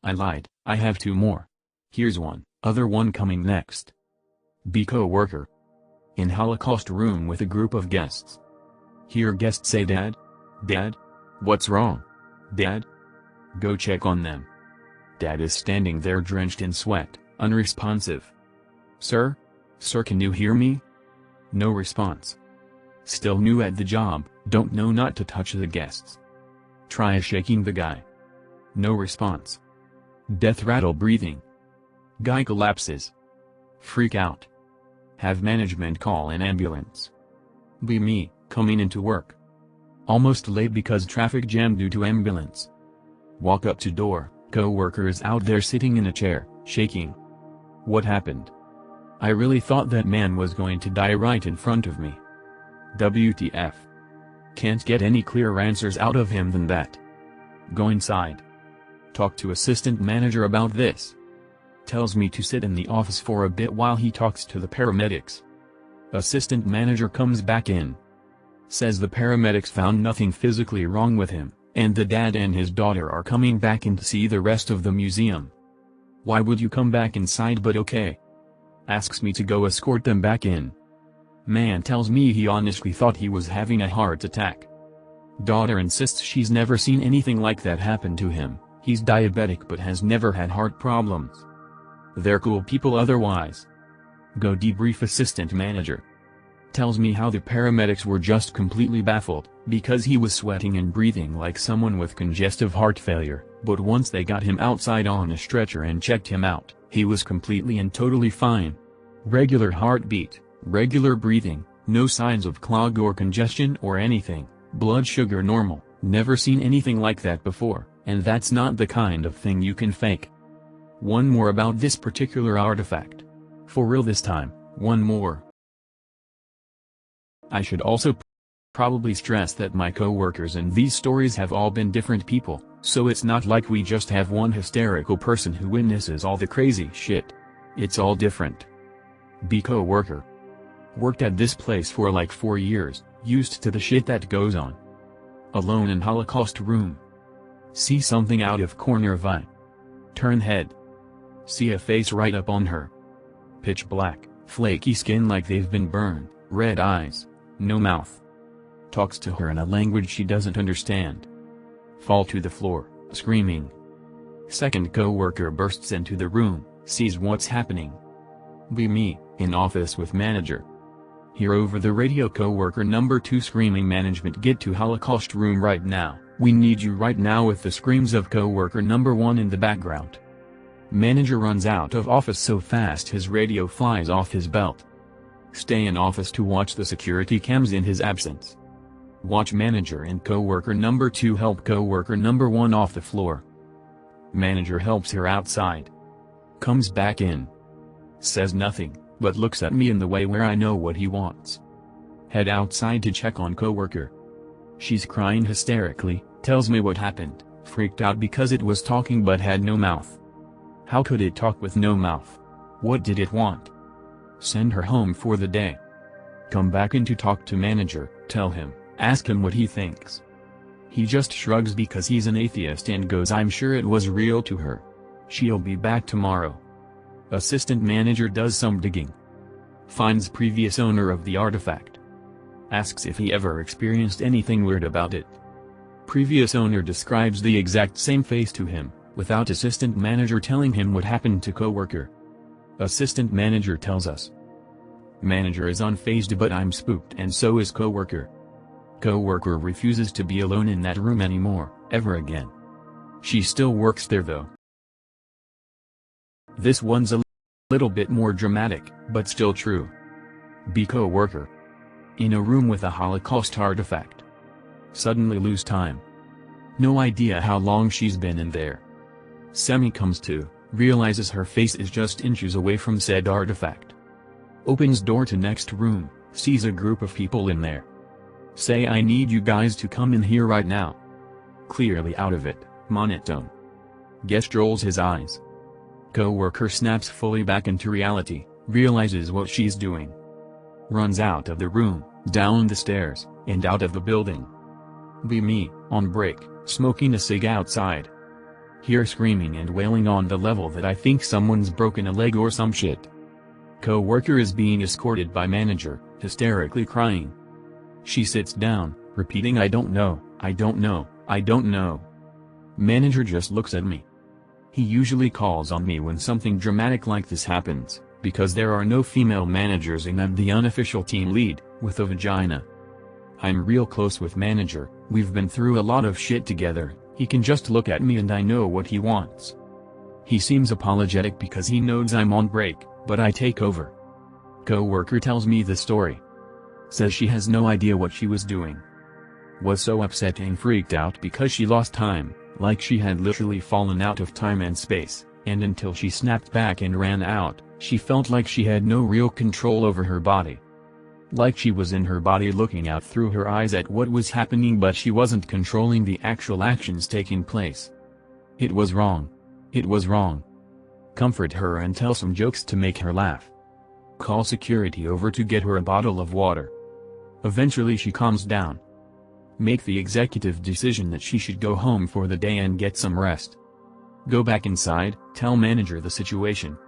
I lied, I have two more. Here's one, other one coming next. B co-worker. In Holocaust room with a group of guests. Hear guests say Dad? Dad? What's wrong? Dad? Go check on them. Dad is standing there drenched in sweat, unresponsive. Sir? Sir, can you hear me? No response. Still new at the job, don't know not to touch the guests. Try shaking the guy. No response. Death rattle breathing. Guy collapses. Freak out. Have management call an ambulance. Be me, coming into work. Almost late because traffic jam due to ambulance. Walk up to door, co-worker is out there sitting in a chair, shaking. What happened? I really thought that man was going to die right in front of me. WTF. Can't get any clearer answers out of him than that. Go inside. Talk to assistant manager about this. Tells me to sit in the office for a bit while he talks to the paramedics. Assistant manager comes back in. Says the paramedics found nothing physically wrong with him, and the dad and his daughter are coming back in to see the rest of the museum. Why would you come back inside but okay? Asks me to go escort them back in. Man tells me he honestly thought he was having a heart attack. Daughter insists she's never seen anything like that happen to him, he's diabetic but has never had heart problems. They're cool people otherwise. Go debrief assistant manager. Tells me how the paramedics were just completely baffled, because he was sweating and breathing like someone with congestive heart failure, but once they got him outside on a stretcher and checked him out, he was completely and totally fine. Regular heartbeat, regular breathing, no signs of clog or congestion or anything, blood sugar normal, never seen anything like that before, and that's not the kind of thing you can fake. One more about this particular artifact. For real this time, one more. I should also probably stress that my co-workers in these stories have all been different people, so it's not like we just have one hysterical person who witnesses all the crazy shit. It's all different. B co-worker. Worked at this place for like 4 years, used to the shit that goes on. Alone in Holocaust room. See something out of corner of eye. Turn head. See a face right up on her. Pitch black, flaky skin like they've been burned, red eyes, no mouth. Talks to her in a language she doesn't understand. Fall to the floor, screaming. Second co-worker bursts into the room, sees what's happening. Be me, in office with manager. Hear over the radio co-worker number 2 screaming, management get to Holocaust room right now, we need you right now, with the screams of co-worker number 1 in the background. Manager runs out of office so fast his radio flies off his belt. Stay in office to watch the security cams in his absence. Watch manager and co-worker number 2 help co-worker number 1 off the floor. Manager helps her outside. Comes back in. Says nothing, but looks at me in the way where I know what he wants. Head outside to check on co-worker. She's crying hysterically, tells me what happened, freaked out because it was talking but had no mouth. How could it talk with no mouth? What did it want? Send her home for the day. Come back in to talk to manager, tell him, ask him what he thinks. He just shrugs because he's an atheist and goes, I'm sure it was real to her. She'll be back tomorrow. Assistant manager does some digging. Finds previous owner of the artifact. Asks if he ever experienced anything weird about it. Previous owner describes the exact same face to him, without assistant manager telling him what happened to co-worker. Assistant manager tells us. Manager is unfazed, but I'm spooked and so is co-worker. Co-worker refuses to be alone in that room anymore, ever again. She still works there though. This one's a little bit more dramatic, but still true. B co-worker. In a room with a Holocaust artifact. Suddenly lose time. No idea how long she's been in there. Semi comes to, realizes her face is just inches away from said artifact. Opens door to next room, sees a group of people in there. Say, I need you guys to come in here right now. Clearly out of it, monotone. Guest rolls his eyes. Co-worker snaps fully back into reality, realizes what she's doing. Runs out of the room, down the stairs, and out of the building. Be me, on break, smoking a cig outside. Hear screaming and wailing on the level that I think someone's broken a leg or some shit. Co-worker is being escorted by manager, hysterically crying. She sits down, repeating I don't know, I don't know, I don't know. Manager just looks at me. He usually calls on me when something dramatic like this happens, because there are no female managers and I'm the unofficial team lead, with a vagina. I'm real close with manager, we've been through a lot of shit together, he can just look at me and I know what he wants. He seems apologetic because he knows I'm on break, but I take over. Co-worker tells me the story. Says she has no idea what she was doing. Was so upset and freaked out because she lost time, like she had literally fallen out of time and space, and until she snapped back and ran out, she felt like she had no real control over her body. Like she was in her body looking out through her eyes at what was happening but she wasn't controlling the actual actions taking place. It was wrong. It was wrong. Comfort her and tell some jokes to make her laugh. Call security over to get her a bottle of water. Eventually she calms down. Make the executive decision that she should go home for the day and get some rest. Go back inside, tell manager the situation.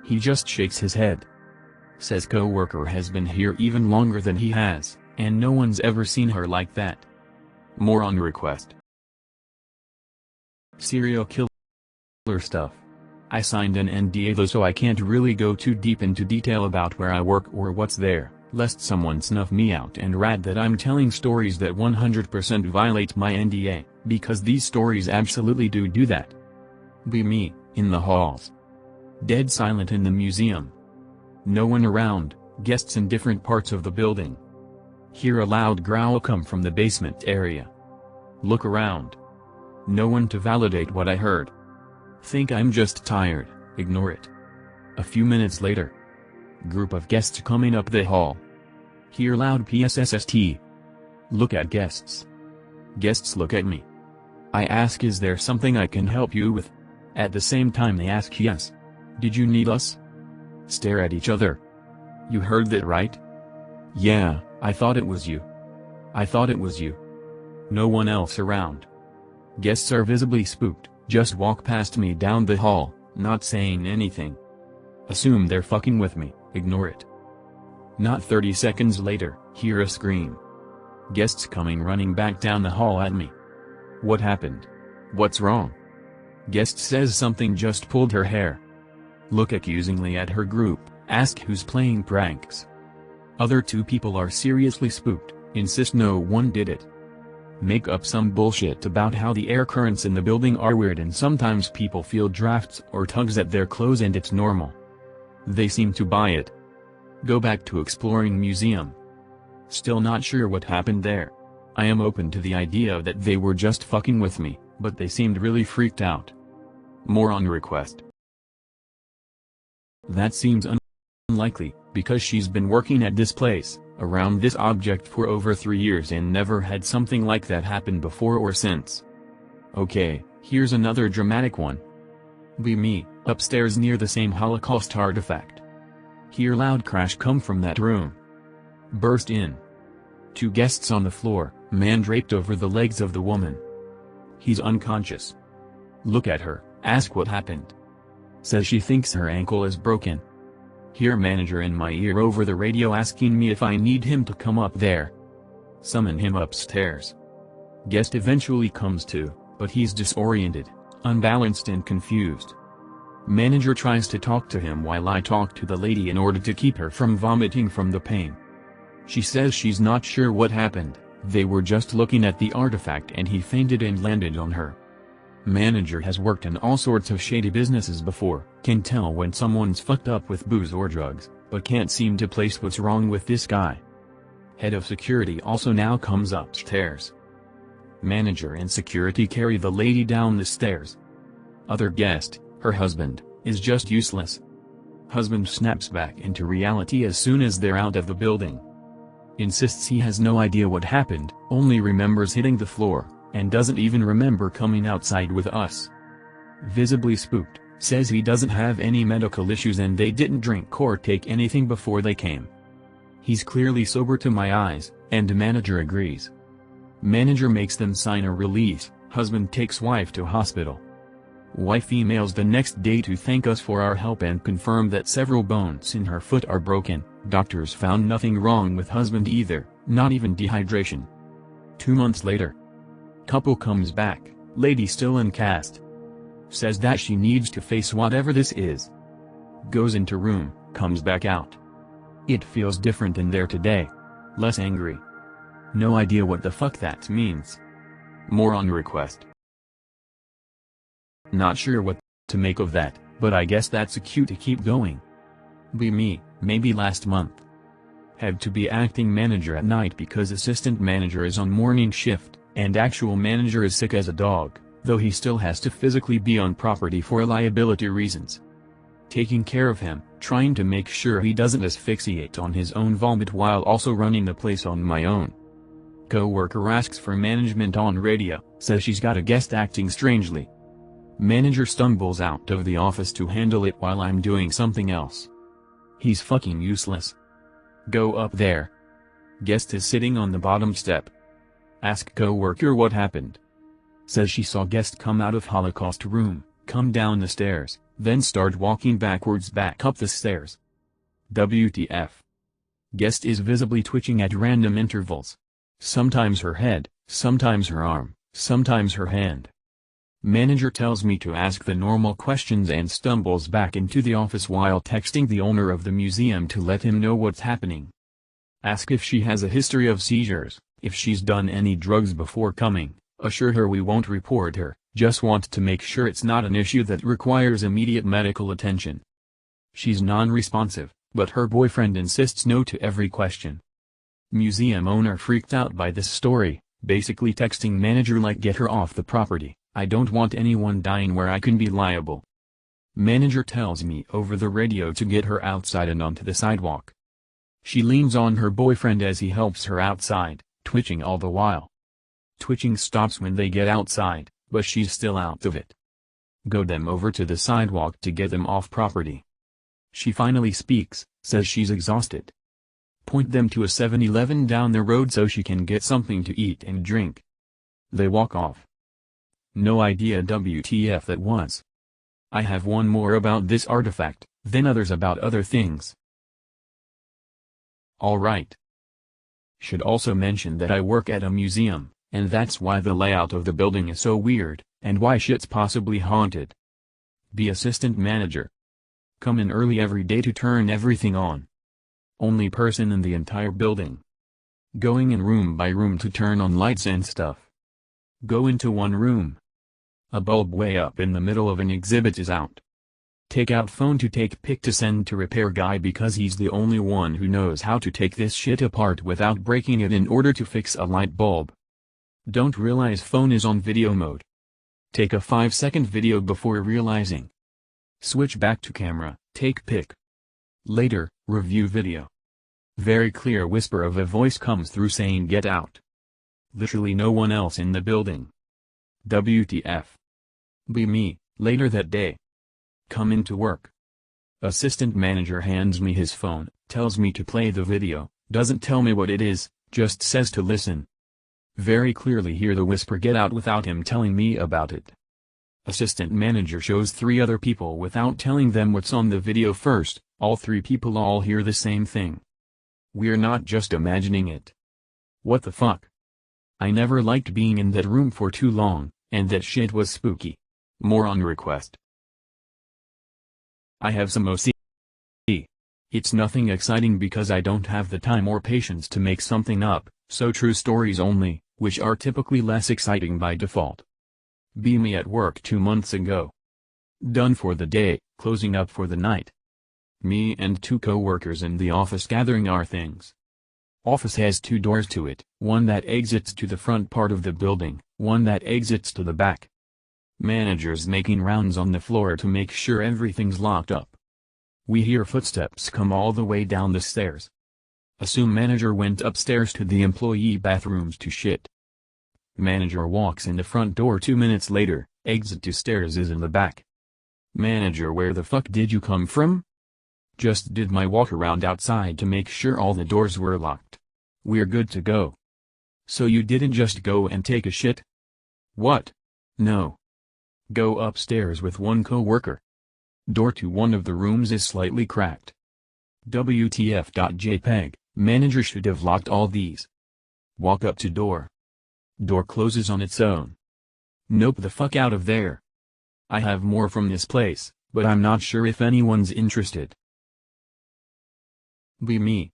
He just shakes his head. Says co-worker has been here even longer than he has, and no one's ever seen her like that. More on request. Serial killer stuff. I signed an NDA though, so I can't really go too deep into detail about where I work or what's there, lest someone snuff me out and rat that I'm telling stories that 100% violate my NDA, because these stories absolutely do that. Be me, in the halls. Dead silent in the museum. No one around, guests in different parts of the building. Hear a loud growl come from the basement area. Look around. No one to validate what I heard. Think I'm just tired, ignore it. A few minutes later. Group of guests coming up the hall. Hear loud PSSST. Look at guests. Guests look at me. I ask, is there something I can help you with? At the same time they ask, yes. Did you need us? Stare at each other. You heard that right? Yeah, I thought it was you. I thought it was you. No one else around. Guests are visibly spooked, just walk past me down the hall, not saying anything. Assume they're fucking with me, ignore it. Not 30 seconds later, hear a scream. Guests coming running back down the hall at me. What happened? What's wrong? Guest says something just pulled her hair. Look accusingly at her group, ask who's playing pranks. Other two people are seriously spooked, insist no one did it. Make up some bullshit about how the air currents in the building are weird and sometimes people feel drafts or tugs at their clothes and it's normal. They seem to buy it. Go back to exploring museum. Still not sure what happened there. I am open to the idea that they were just fucking with me, but they seemed really freaked out. More on request. That seems unlikely, because she's been working at this place, around this object for over 3 years and never had something like that happen before or since. Okay, here's another dramatic one. Be me, upstairs near the same Holocaust artifact. Hear loud crash come from that room. Burst in. 2 guests on the floor, man draped over the legs of the woman. He's unconscious. Look at her, ask what happened. Says she thinks her ankle is broken. Hear manager in my ear over the radio asking me if I need him to come up there. Summon him upstairs. Guest eventually comes to, but he's disoriented, unbalanced and confused. Manager tries to talk to him while I talk to the lady in order to keep her from vomiting from the pain. She says she's not sure what happened, they were just looking at the artifact and he fainted and landed on her. Manager has worked in all sorts of shady businesses before, can tell when someone's fucked up with booze or drugs, but can't seem to place what's wrong with this guy. Head of security also now comes upstairs. Manager and security carry the lady down the stairs. Other guest, her husband, is just useless. Husband snaps back into reality as soon as they're out of the building. Insists he has no idea what happened, only remembers hitting the floor, and doesn't even remember coming outside with us. Visibly spooked, says he doesn't have any medical issues and they didn't drink or take anything before they came. He's clearly sober to my eyes, and manager agrees. Manager makes them sign a release, husband takes wife to hospital. Wife emails the next day to thank us for our help and confirm that several bones in her foot are broken. Doctors found nothing wrong with husband either, not even dehydration. 2 months later. Couple comes back, lady still in cast. Says that she needs to face whatever this is. Goes into room, comes back out. It feels different in there today. Less angry. No idea what the fuck that means. More on request. Not sure what to make of that, but I guess that's a cue to keep going. Be me, maybe last month. Had to be acting manager at night because assistant manager is on morning shift, and actual manager is sick as a dog, though he still has to physically be on property for liability reasons. Taking care of him, trying to make sure he doesn't asphyxiate on his own vomit while also running the place on my own. Co-worker asks for management on radio, says she's got a guest acting strangely. Manager stumbles out of the office to handle it while I'm doing something else. He's fucking useless. Go up there. Guest is sitting on the bottom step. Ask co-worker what happened. Says she saw guest come out of Holocaust room, come down the stairs, then start walking backwards back up the stairs. WTF. Guest is visibly twitching at random intervals. Sometimes her head, sometimes her arm, sometimes her hand. Manager tells me to ask the normal questions and stumbles back into the office while texting the owner of the museum to let him know what's happening. Ask if she has a history of seizures, if she's done any drugs before coming, assure her we won't report her, just want to make sure it's not an issue that requires immediate medical attention. She's non-responsive, but her boyfriend insists no to every question. Museum owner freaked out by this story, basically texting manager like get her off the property. I don't want anyone dying where I can be liable. Manager tells me over the radio to get her outside and onto the sidewalk. She leans on her boyfriend as he helps her outside, twitching all the while. Twitching stops when they get outside, but she's still out of it. Go them over to the sidewalk to get them off property. She finally speaks, says she's exhausted. Point them to a 7-Eleven down the road so she can get something to eat and drink. They walk off. No idea WTF that was. I have one more about this artifact, then others about other things. Alright. Should also mention that I work at a museum, and that's why the layout of the building is so weird, and why shit's possibly haunted. Be assistant manager. Come in early every day to turn everything on. Only person in the entire building. Going in room by room to turn on lights and stuff. Go into one room. A bulb way up in the middle of an exhibit is out. Take out phone to take pic to send to repair guy because he's the only one who knows how to take this shit apart without breaking it in order to fix a light bulb. Don't realize phone is on video mode. Take a 5-second video before realizing. Switch back to camera, take pic. Later, review video. Very clear whisper of a voice comes through saying get out. Literally no one else in the building. WTF. Be me, later that day. Come into work. Assistant manager hands me his phone, tells me to play the video, doesn't tell me what it is, just says to listen. Very clearly hear the whisper get out without him telling me about it. Assistant manager shows 3 other people without telling them what's on the video first, all 3 people all hear the same thing. We're not just imagining it. What the fuck? I never liked being in that room for too long, and that shit was spooky. More on request. I have some OCD. It's nothing exciting because I don't have the time or patience to make something up, so true stories only, which are typically less exciting by default. Be me at work 2 months ago. Done for the day, closing up for the night. Me and 2 co-workers in the office gathering our things. Office has 2 doors to it, one that exits to the front part of the building, one that exits to the back. Managers making rounds on the floor to make sure everything's locked up. We hear footsteps come all the way down the stairs. Assume manager went upstairs to the employee bathrooms to shit. Manager walks in the front door 2 minutes later, exit to stairs is in the back. Manager, where the fuck did you come from? Just did my walk around outside to make sure all the doors were locked. We're good to go. So you didn't just go and take a shit? What? No. Go upstairs with one co-worker. Door to one of the rooms is slightly cracked. WTF.jpg, manager should have locked all these. Walk up to door. Door closes on its own. Nope, the fuck out of there. I have more from this place, but I'm not sure if anyone's interested. Be me.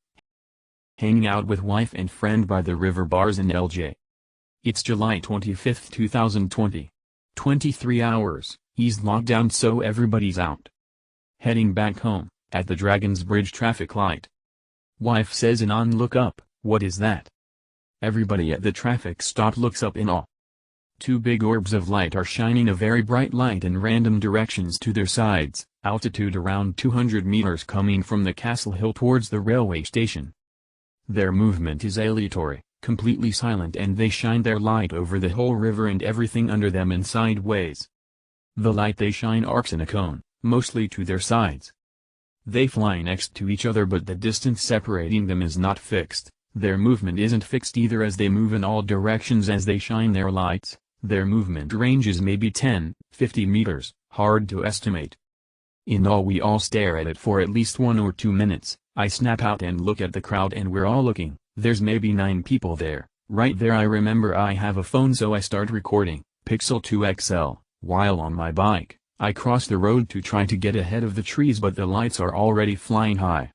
Hanging out with wife and friend by the river bars in LJ. It's July 25, 2020. 23 hours, eased lockdown so everybody's out. Heading back home, at the Dragon's Bridge traffic light. Wife says in on look up, what is that? Everybody at the traffic stop looks up in awe. Two big orbs of light are shining a very bright light in random directions to their sides, altitude around 200 meters coming from the castle hill towards the railway station. Their movement is aleatory, completely silent, and they shine their light over the whole river and everything under them and sideways. The light they shine arcs in a cone, mostly to their sides. They fly next to each other, but the distance separating them is not fixed. Their movement isn't fixed either, as they move in all directions as they shine their lights. Their movement range is maybe 10-50 meters, hard to estimate. In all, we all stare at it for at least 1 or 2 minutes. I snap out and look at the crowd, and we're all looking. There's maybe 9 people there. Right there I remember I have a phone, so I start recording, Pixel 2 XL, while on my bike. I cross the road to try to get ahead of the trees, but the lights are already flying high.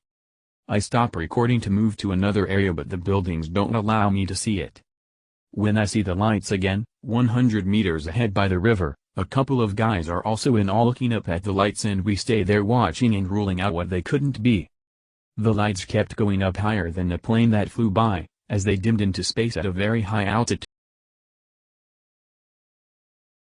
I stop recording to move to another area, but the buildings don't allow me to see it. When I see the lights again, 100 meters ahead by the river, a couple of guys are also in awe looking up at the lights, and we stay there watching and ruling out what they couldn't be. The lights kept going up higher than the plane that flew by, as they dimmed into space at a very high altitude.